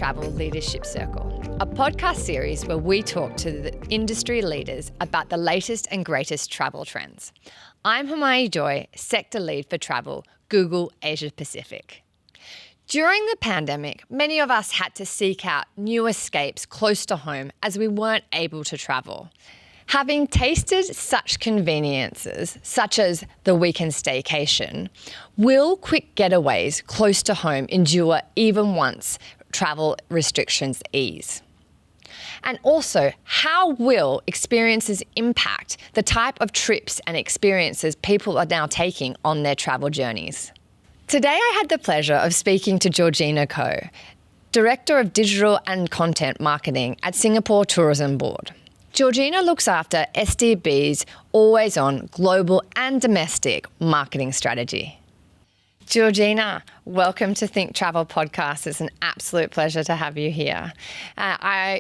Travel Leadership Circle, a podcast series where we talk to the industry leaders about the latest and greatest travel trends. I'm Hermione Joye, Sector Lead for Travel, Google Asia Pacific. During the pandemic, many of us had to seek out new escapes close to home as we weren't able to travel. Having tasted such conveniences, such as the weekend staycation, will quick getaways close to home endure even once travel restrictions ease? And also, how will experiences impact the type of trips and experiences people are now taking on their travel journeys? Today, I had the pleasure of speaking to Georgina Koh, Director of Digital and Content Marketing at Singapore Tourism Board. Georgina looks after STB's always-on global and domestic marketing strategy. Georgina, welcome to Think Travel Podcast. It's an absolute pleasure to have you here.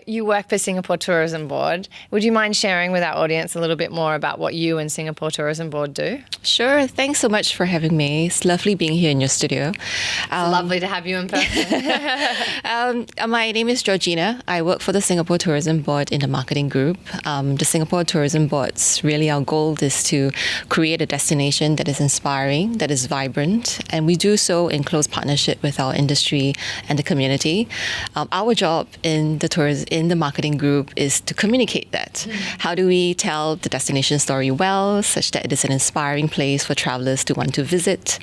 You work for Singapore Tourism Board. Would you mind sharing with our audience a little bit more about what you and Singapore Tourism Board do? Sure. Thanks so much for having me. It's lovely being here in your studio. It's lovely to have you in person. My name is Georgina. I work for the Singapore Tourism Board in the marketing group. The Singapore Tourism Board's really our goal is to create a destination that is inspiring, that is vibrant, and we do so in close partnership with our industry and the community. Our job in the marketing group is to communicate that. How do we tell the destination story well, such that it is an inspiring place for travelers to want to visit?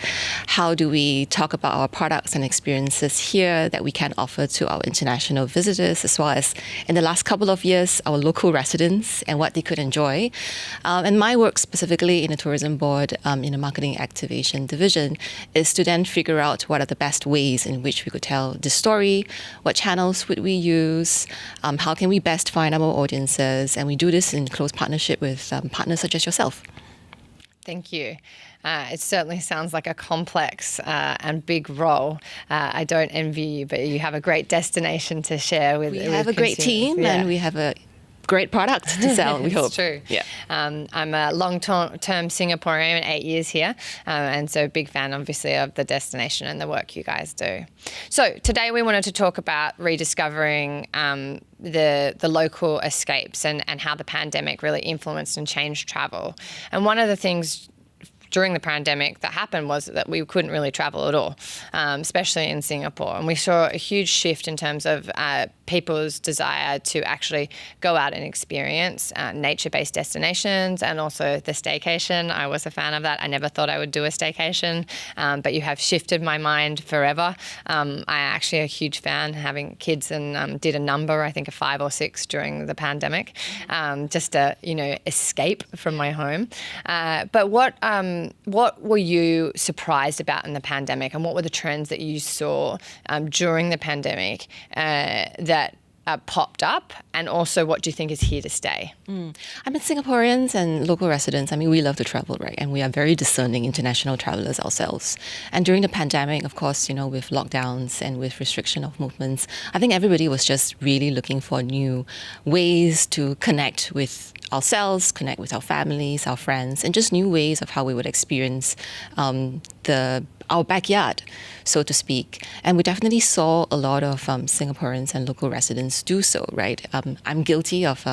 How do we talk about our products and experiences here that we can offer to our international visitors, as well as in the last couple of years, our local residents and what they could enjoy? And my work specifically in the tourism board, in the marketing activation division, is to then figure out what are the best ways in which we could tell the story, what channels would we use, how can we best find our audiences, and we do this in close partnership with partners such as yourself. Thank you. It certainly sounds like a complex and big role. I don't envy you, but you have a great destination to share with. We have a great team, and we have a great product to sell, we hope. It's true. Yeah. I'm a long-term Singaporean, 8 years here, and so big fan, obviously, of the destination and the work you guys do. So today we wanted to talk about rediscovering the local escapes and how the pandemic really influenced and changed travel. And one of the things during the pandemic that happened was that we couldn't really travel at all, especially in Singapore. And we saw a huge shift in terms of people's desire to actually go out and experience nature-based destinations and also the staycation. I was a fan of that. I never thought I would do a staycation, but you have shifted my mind forever. I actually a huge fan, having kids, and did a number, I think a 5 or 6 during the pandemic, just to, escape from my home. But what were you surprised about in the pandemic, and what were the trends that you saw during the pandemic that popped up, and also what do you think is here to stay? Singaporeans and local residents, we love to travel, right? And we are very discerning international travelers ourselves. And during the pandemic, of course, with lockdowns and with restriction of movements, I think everybody was just really looking for new ways to connect with ourselves, connect with our families, our friends, and just new ways of how we would experience our backyard, so to speak. And we definitely saw a lot of Singaporeans and local residents do so, right? I'm guilty of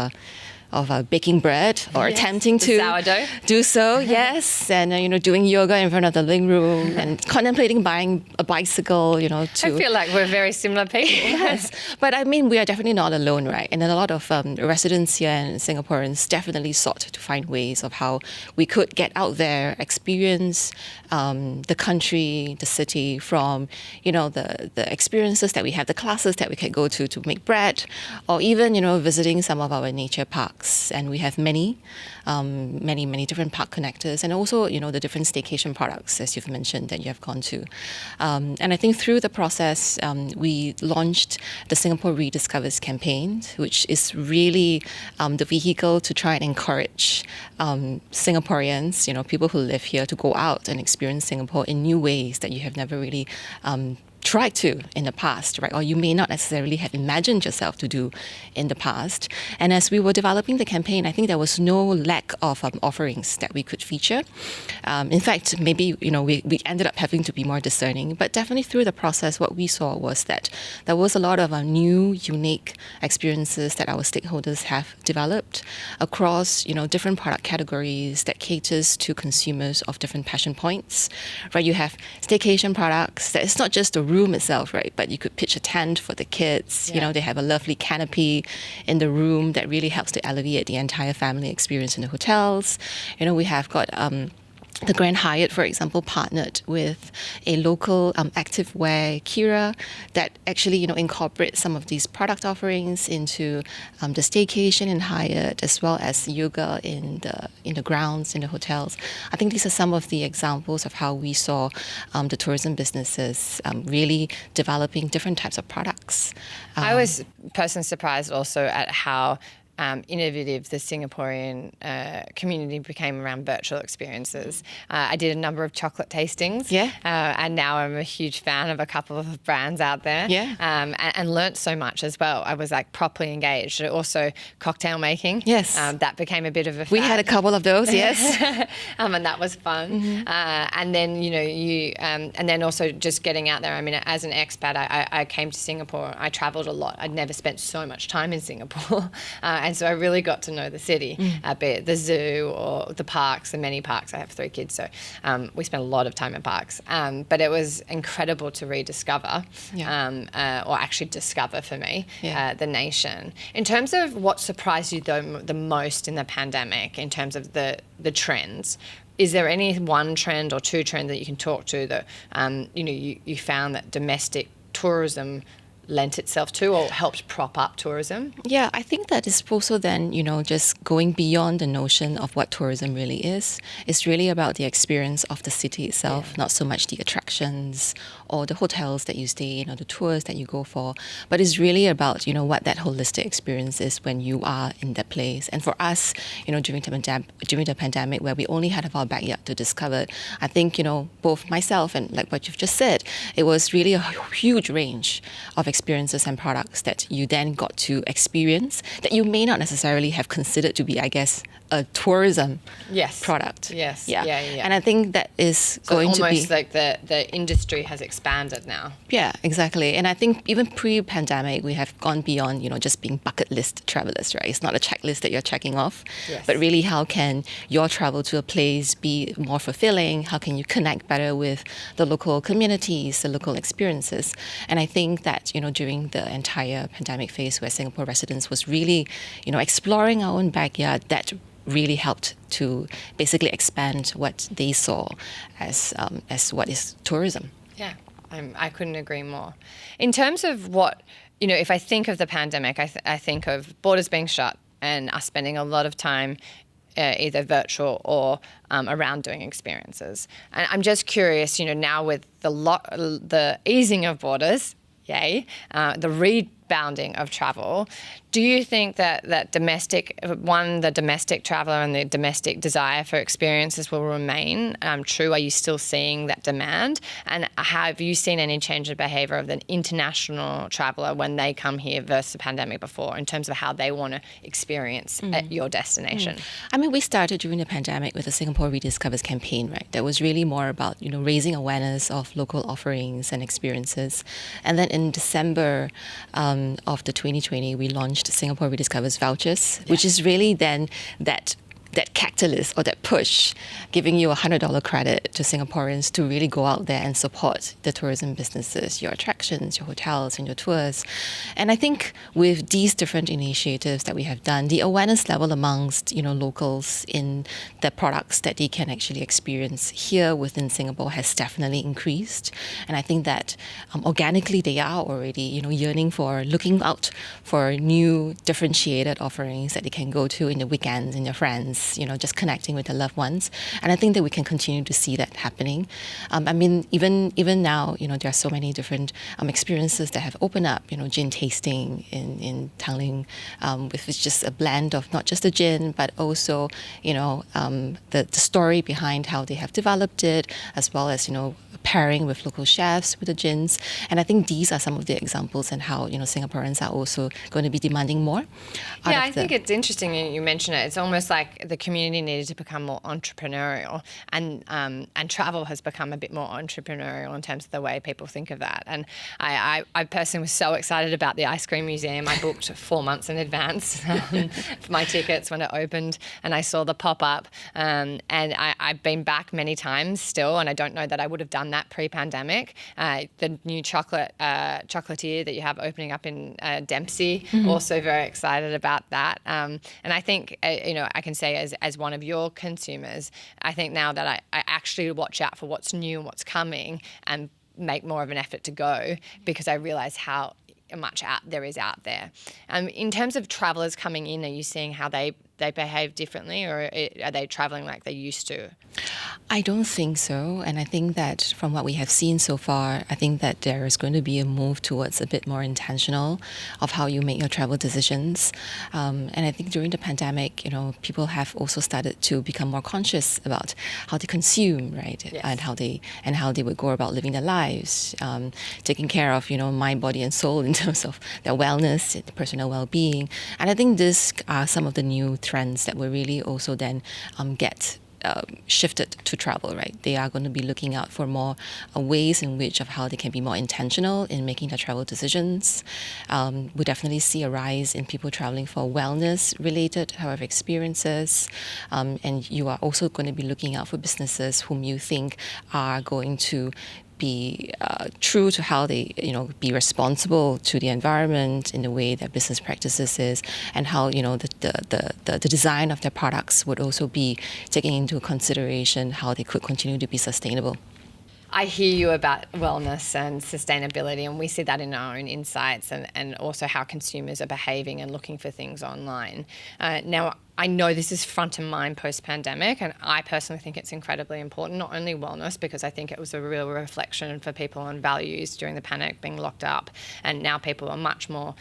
baking bread or attempting to sourdough. Do so, yes. And, doing yoga in front of the living room and contemplating buying a bicycle, I feel like we're very similar people. Yes. But we are definitely not alone, right? And a lot of residents here and Singaporeans definitely sought to find ways of how we could get out there, experience the country, the city from, the experiences that we have, the classes that we can go to make bread, or even, visiting some of our nature parks. And we have many different park connectors, and also, the different staycation products, as you've mentioned, that you have gone to. And I think through the process, we launched the Singapore Rediscovers campaign, which is really the vehicle to try and encourage Singaporeans, people who live here, to go out and experience Singapore in new ways that you have never really tried to in the past, right? Or you may not necessarily have imagined yourself to do in the past. And as we were developing the campaign, I think there was no lack of offerings that we could feature. In fact, maybe, we ended up having to be more discerning, but definitely through the process, what we saw was that there was a lot of new, unique experiences that our stakeholders have developed across, different product categories that caters to consumers of different passion points, right? You have staycation products that it's not just the room itself, right? But you could pitch a tent for the kids. Yeah. They have a lovely canopy in the room that really helps to alleviate the entire family experience in the hotels. We have got the Grand Hyatt, for example, partnered with a local activewear Kira that actually, incorporates some of these product offerings into the staycation in Hyatt, as well as yoga in the grounds in the hotels. I think these are some of the examples of how we saw the tourism businesses really developing different types of products. I was personally surprised also at how innovative the Singaporean community became around virtual experiences. I did a number of chocolate tastings, and now I'm a huge fan of a couple of brands out there, and learnt so much as well. I was properly engaged. Also, cocktail making, that became a bit of a fad. We had a couple of those, yes, and that was fun. Mm-hmm. And then and then also just getting out there. I mean, as an expat, I came to Singapore. I travelled a lot. I'd never spent so much time in Singapore. And so I really got to know the city, be it the zoo or the parks, the many parks. I have 3 kids, so we spent a lot of time in parks. But it was incredible to rediscover, or actually discover for me, the nation. In terms of what surprised you the most in the pandemic, in terms of the trends, is there any one trend or 2 trends that you can talk to that you found that domestic tourism lent itself to or helped prop up tourism? Yeah, I think that is also then, just going beyond the notion of what tourism really is. It's really about the experience of the city itself, not so much the attractions or the hotels that you stay in or the tours that you go for, but it's really about, what that holistic experience is when you are in that place. And for us, during the pandemic where we only had our backyard to discover, I think, both myself and like what you've just said, it was really a huge range of experiences and products that you then got to experience that you may not necessarily have considered to be, I guess, a tourism product. Yes. Yeah. And I think that is going to be almost like the industry has expanded now. Yeah, exactly. And I think even pre-pandemic, we have gone beyond, just being bucket list travelers, right? It's not a checklist that you're checking off, but really how can your travel to a place be more fulfilling? How can you connect better with the local communities, the local experiences? And I think that, during the entire pandemic phase where Singapore residents was really, exploring our own backyard, that really helped to basically expand what they saw as what is tourism. Yeah, I couldn't agree more. In terms of what, if I think of the pandemic, I think of borders being shut and us spending a lot of time either virtual or around doing experiences. And I'm just curious, now with the easing of borders, the rebounding of travel, do you think that the domestic traveller and the domestic desire for experiences will remain true? Are you still seeing that demand? And have you seen any change in behaviour of the international traveller when they come here versus the pandemic before, in terms of how they want to experience at your destination? I mean, we started during the pandemic with the Singapore Rediscovers campaign, right? That was really more about, raising awareness of local offerings and experiences. And then in December of the 2020, we launched Singapore Rediscovers vouchers, which is really then that catalyst or that push, giving you $100 credit to Singaporeans to really go out there and support the tourism businesses, your attractions, your hotels, and your tours. And I think with these different initiatives that we have done, the awareness level amongst locals in the products that they can actually experience here within Singapore has definitely increased. And I think that organically they are already yearning for, looking out for new differentiated offerings that they can go to in the weekends and their friends, just connecting with their loved ones. And I think that we can continue to see that happening. I mean, even now, there are so many different experiences that have opened up, gin tasting in Tanglin, with just a blend of not just the gin, but also, the story behind how they have developed it, as well as, pairing with local chefs, with the gins. And I think these are some of the examples and how, Singaporeans are also going to be demanding more. Yeah, I think it's interesting you mention it. It's almost like the community needed to become more entrepreneurial, and travel has become a bit more entrepreneurial in terms of the way people think of that. And I personally was so excited about the ice cream museum. I booked 4 months in advance for my tickets when it opened, and I saw the pop-up. And I've been back many times still, and I don't know that I would have done that pre-pandemic. The new chocolatier that you have opening up in Dempsey, also very excited about that. And I think, I can say as one of your consumers, I think now that I actually watch out for what's new and what's coming and make more of an effort to go, because I realise how much there is out there. In terms of travellers coming in, are you seeing how they behave differently, or are they travelling like they used to? I don't think so. And I think that from what we have seen so far, I think that there is going to be a move towards a bit more intentional of how you make your travel decisions. And I think during the pandemic, people have also started to become more conscious about how they consume, right? Yes. And how they would go about living their lives, taking care of, mind, body, and soul in terms of their wellness, their personal well-being. And I think these are some of the new trends that will really also then get shifted to travel, right? They are going to be looking out for more ways in which of how they can be more intentional in making their travel decisions. We definitely see a rise in people traveling for wellness-related, however, experiences. And you are also going to be looking out for businesses whom you think are going to be true to how they, be responsible to the environment in the way that business practices is, and how, the design of their products would also be taking into consideration how they could continue to be sustainable. I hear you about wellness and sustainability, and we see that in our own insights and also how consumers are behaving and looking for things online. Now, I know this is front of mind post-pandemic, and I personally think it's incredibly important, not only wellness, because I think it was a real reflection for people on values during the panic, being locked up, and now people are much more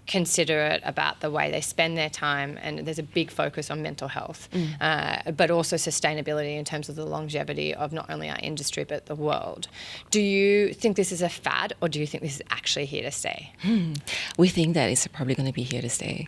considerate about the way they spend their time, and there's a big focus on mental health, but also sustainability in terms of the longevity of not only our industry but the world. Do you think this is a fad, or do you think this is actually here to stay? We think that it's probably going to be here to stay.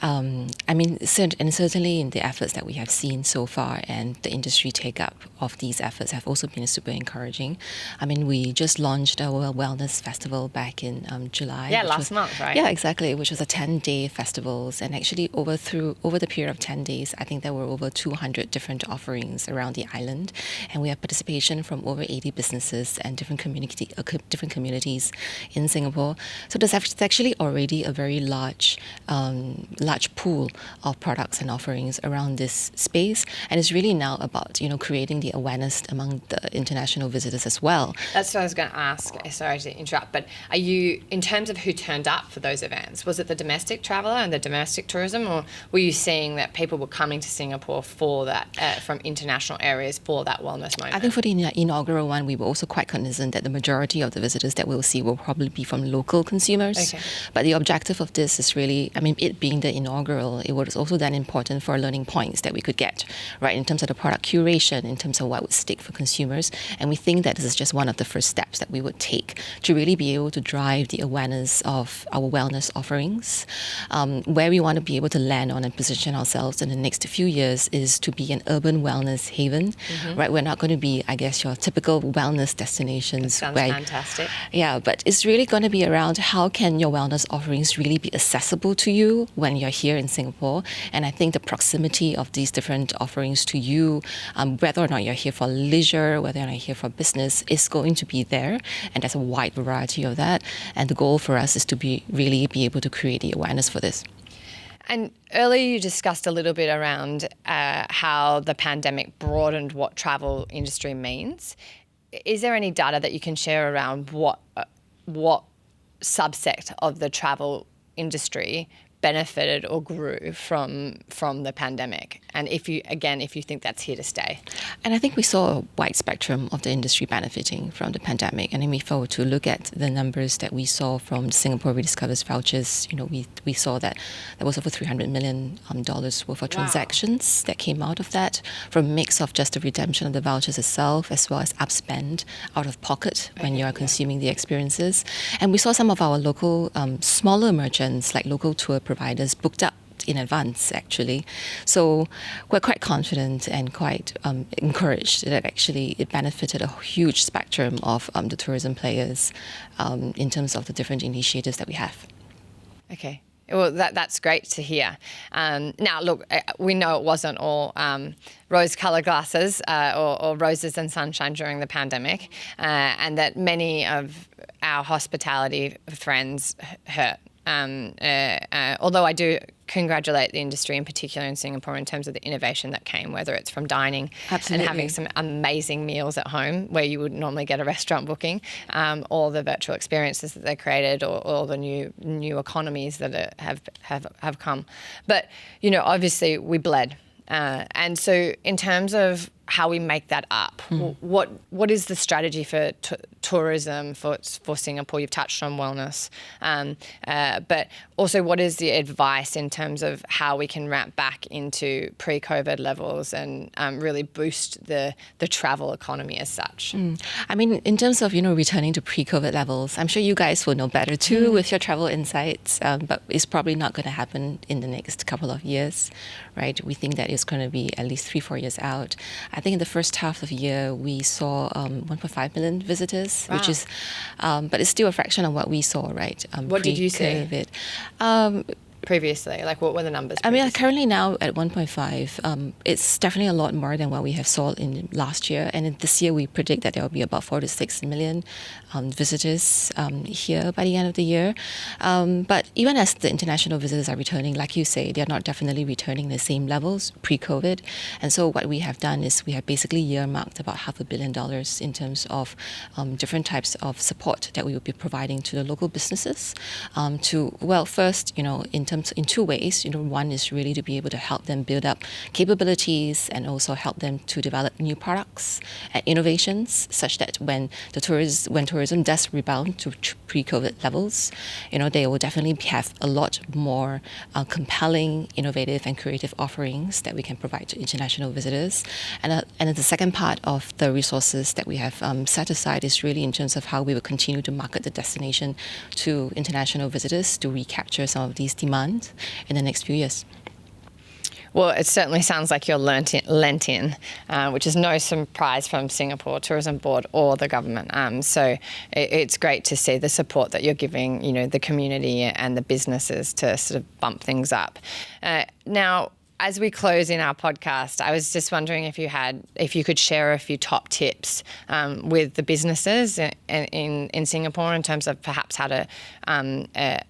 And certainly in the efforts that we have seen so far, and the industry take-up of these efforts have also been super encouraging. We just launched our wellness festival back in July. Yeah, last month, right? Yeah, exactly, which was a 10-day festivals. And actually over the period of 10 days, I think there were over 200 different offerings around the island. And we have participation from over 80 businesses and different communities in Singapore. So there's actually already a very large pool of products and offerings around this space. And it's really now about, creating the awareness among the international visitors as well. That's what I was going to ask. Sorry to interrupt, but are you, in terms of who turned up for those events, was it the domestic traveller and the domestic tourism, or were you seeing that people were coming to Singapore for that, from international areas for that wellness moment? I think for the inaugural one, we were also quite cognizant that the majority of the visitors that we'll see will probably be from local consumers. Okay. But the objective of this is really, it being the inaugural, it was also then important for learning points that we could get, right, in terms of the product curation, in terms of what would stick for consumers. And we think that this is just one of the first steps that we would take to really be able to drive the awareness of our wellness offerings. Where we want to be able to land on and position ourselves in the next few years is to be an urban wellness haven, right? We're not going to be, I guess, your typical wellness destinations. That sounds fantastic. Yeah, but it's really going to be around how can your wellness offerings really be accessible to you when you're here in Singapore. And I think the proximity of these different offerings to you, whether or not you're here for leisure, whether or not you're here for business, is going to be there. And there's a wide variety of that. And the goal for us is to really be able to create the awareness for this. And earlier you discussed a little bit around how the pandemic broadened what travel industry means. Is there any data that you can share around what subsect of the travel industry benefited or grew from the pandemic, and if you think that's here to stay? And I think we saw a wide spectrum of the industry benefiting from the pandemic. And if I were to look at the numbers that we saw from Singapore Rediscovers vouchers, we saw that there was over $300 million worth of transactions that came out of that, from a mix of just the redemption of the vouchers itself, as well as upspend out of pocket when you are consuming the experiences. And we saw some of our local smaller merchants, like local tour providers, booked up in advance, actually. So we're quite confident and quite encouraged that actually it benefited a huge spectrum of the tourism players in terms of the different initiatives that we have. Okay. Well, that's great to hear. Now, look, we know it wasn't all rose-coloured glasses or roses and sunshine during the pandemic, and that many of our hospitality friends hurt. Although I do congratulate the industry, in particular in Singapore, in terms of the innovation that came, whether it's from dining and having some amazing meals at home where you would normally get a restaurant booking, or the virtual experiences that they created, or the new economies that have come. But, obviously we bled. And so in terms of how we make that up, what is the strategy for tourism for Singapore? You've touched on wellness, but also what is the advice in terms of how we can ramp back into pre-COVID levels and really boost the travel economy as such? I mean, in terms of returning to pre-COVID levels, I'm sure you guys will know better too with your travel insights, but it's probably not going to happen in the next couple of years, right? We think that it's going to be at least 3-4 years out. I think in the first half of the year, we saw 1.5 million visitors, which is, but it's still a fraction of what we saw, right? What did you see previously? Like, what were the numbers previously? I mean, currently now at 1.5, it's definitely a lot more than what we have saw in last year. And this year, we predict that there will be about 4 to 6 million visitors here by the end of the year. But even as the international visitors are returning, like you say, they're not definitely returning the same levels pre-COVID. And so what we have done is we have basically earmarked about $500 million in terms of different types of support that we will be providing to the local businesses. First, in two ways. One is really to be able to help them build up capabilities and also help them to develop new products and innovations, such that when tourism does rebound to pre-COVID levels, they will definitely have a lot more compelling, innovative, and creative offerings that we can provide to international visitors. And the second part of the resources that we have set aside is really in terms of how we will continue to market the destination to international visitors to recapture some of these demands in the next few years. Well, it certainly sounds like you're lent in, which is no surprise from Singapore Tourism Board or the government. So it's great to see the support that you're giving, the community and the businesses to sort of bump things up. Now, as we close in our podcast, I was just wondering if you could share a few top tips with the businesses in Singapore in terms of perhaps how to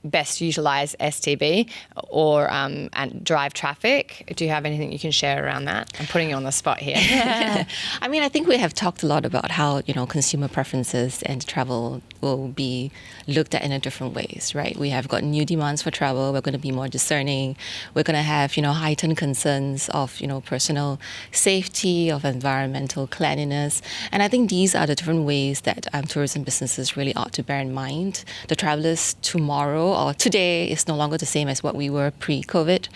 best utilize STB or and drive traffic. Do you have anything you can share around that? I'm putting you on the spot here. I mean, I think we have talked a lot about how consumer preferences and travel will be looked at in a different ways, right? We have got new demands for travel. We're going to be more discerning. We're going to have heightened concerns of personal safety, of environmental cleanliness, and I think these are the different ways that tourism businesses really ought to bear in mind. The travelers tomorrow or today is no longer the same as what we were pre-COVID,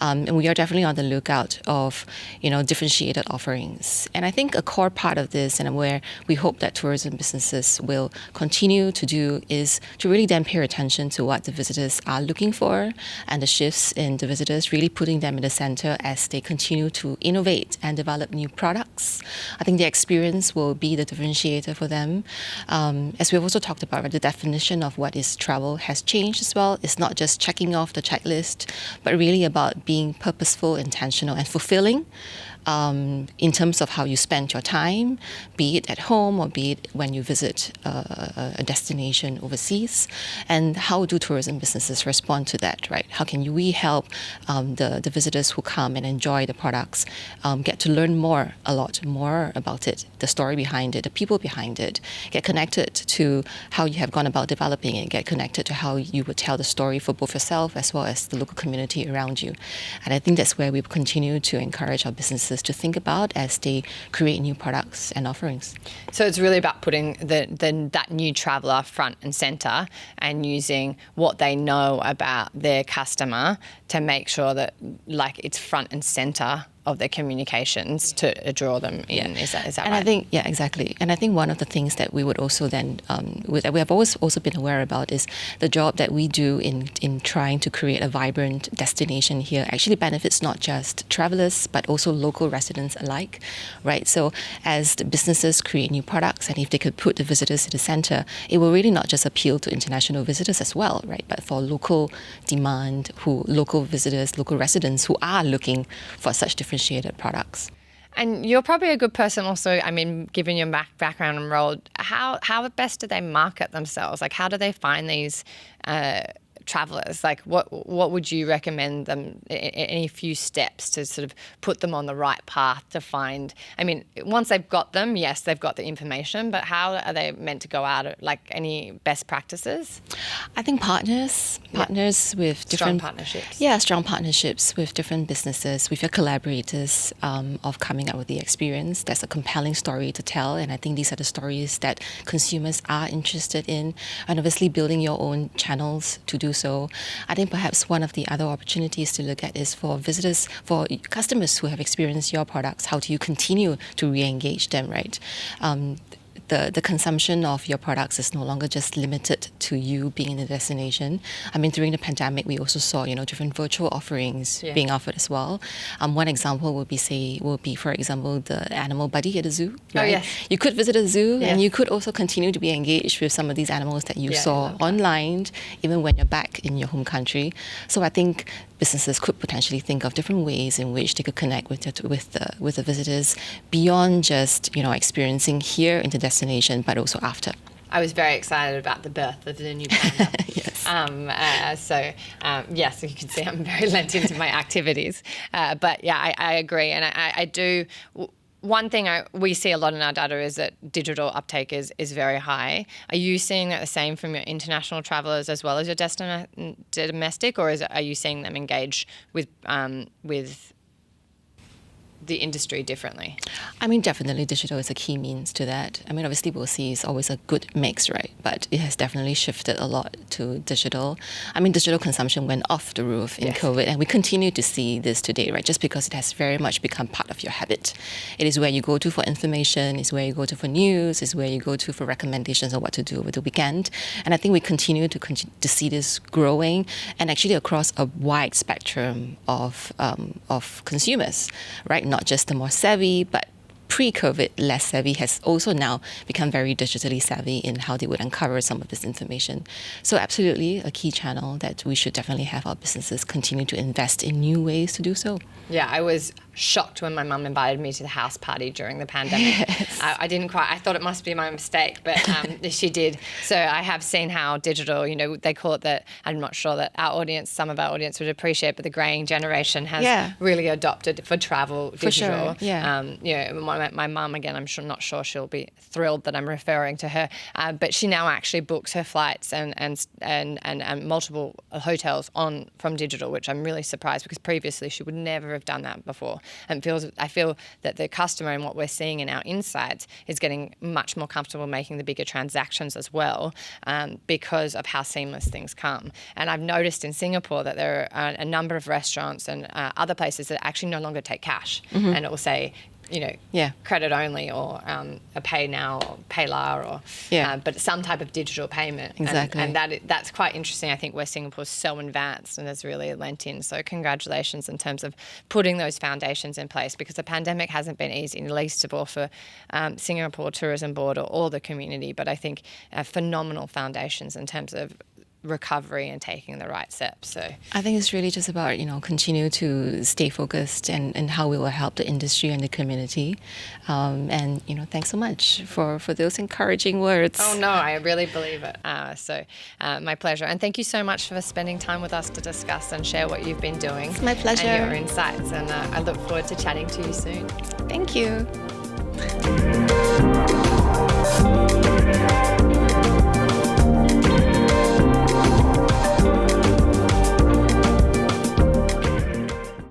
and we are definitely on the lookout of differentiated offerings. And I think a core part of this, and where we hope that tourism businesses will continue to do, is to really then pay attention to what the visitors are looking for and the shifts in the visitors, really putting them in the center as they continue to innovate and develop new products. I think the experience will be the differentiator for them. As we've also talked about, the definition of what is travel has changed as well. It's not just checking off the checklist, but really about being purposeful, intentional, and fulfilling in terms of how you spend your time, be it at home or be it when you visit a destination overseas, and how do tourism businesses respond to that, right? How can we help the visitors who come and enjoy the products get to learn a lot more about it, the story behind it, the people behind it, get connected to how you have gone about developing it, get connected to how you would tell the story for both yourself as well as the local community around you. And I think that's where we continue to encourage our businesses to think about as they create new products and offerings. So it's really about putting that new traveller front and centre and using what they know about their customer to make sure that it's front and centre of their communications to draw them in. Is that and right? I think, yeah, exactly. And I think one of the things that we would also then, we have always also been aware about is the job that we do in trying to create a vibrant destination here actually benefits not just travelers, but also local residents alike, right? So as the businesses create new products, and if they could put the visitors at the center, it will really not just appeal to international visitors as well, right? But for local demand, local visitors, local residents who are looking for such differentiated products. And you're probably a good person also, I mean, given your background and role, how best do they market themselves? Like, how do they find these travellers? Like, what would you recommend them, any few steps to sort of put them on the right path to find? I mean, once they've got them, yes, they've got the information, but how are they meant to go out? Like, any best practices? I think partners with different... Strong partnerships. Yeah, strong partnerships with different businesses, with your collaborators, of coming up with the experience. That's a compelling story to tell, and I think these are the stories that consumers are interested in, and obviously building your own channels to do so. I think perhaps one of the other opportunities to look at is for visitors, for customers who have experienced your products, how do you continue to re-engage them, right? The consumption of your products is no longer just limited to you being in the destination. I mean, during the pandemic, we also saw, different virtual offerings being offered as well. One example would be, for example, the animal buddy at the zoo. Right? Oh, yes. You could visit a zoo and you could also continue to be engaged with some of these animals that you saw online, even when you're back in your home country. So I think businesses could potentially think of different ways in which they could connect with the visitors beyond just experiencing here in the destination, but also after. I was very excited about the birth of the new panda. Yes. Yes, you can see I'm very lent into my activities. But yeah, I agree, and I do. One thing we see a lot in our data is that digital uptake is very high. Are you seeing that the same from your international travellers as well as your domestic, or are you seeing them engage with the industry differently? I mean, definitely digital is a key means to that. I mean, obviously we'll see it's always a good mix, right? But it has definitely shifted a lot to digital. I mean, digital consumption went off the roof in COVID, and we continue to see this today, right? Just because it has very much become part of your habit. It is where you go to for information, it's where you go to for news, it's where you go to for recommendations on what to do over the weekend. And I think we continue to see this growing, and actually across a wide spectrum of consumers, right? Not just the more savvy, but pre-COVID less savvy has also now become very digitally savvy in how they would uncover some of this information. So absolutely a key channel that we should definitely have our businesses continue to invest in new ways to do so. Yeah, I was shocked when my mum invited me to the house party during the pandemic. Yes. I didn't quite, I thought it must be my mistake, but she did. So I have seen how digital, they call it that, I'm not sure that some of our audience would appreciate, but the greying generation has really adopted for travel digital. For sure, yeah. My mum, again, not sure she'll be thrilled that I'm referring to her, but she now actually books her flights and multiple hotels from digital, which I'm really surprised, because previously she would never have done that before. And I feel that the customer and what we're seeing in our insights is getting much more comfortable making the bigger transactions as well, because of how seamless things come. And I've noticed in Singapore that there are a number of restaurants and other places that actually no longer take cash, and it will say, credit only, or a pay now, or pay later, or but some type of digital payment. Exactly. And that's quite interesting. I think where Singapore is so advanced and has really lent in. So congratulations in terms of putting those foundations in place, because the pandemic hasn't been easy, least of all for Singapore Tourism Board or the community. But I think phenomenal foundations in terms of recovery and taking the right steps. So I think it's really just about, continue to stay focused and how we will help the industry and the community. And thanks so much for those encouraging words. Oh, no, I really believe it. My pleasure. And thank you so much for spending time with us to discuss and share what you've been doing. It's my pleasure. And your insights. And I look forward to chatting to you soon. Thank you.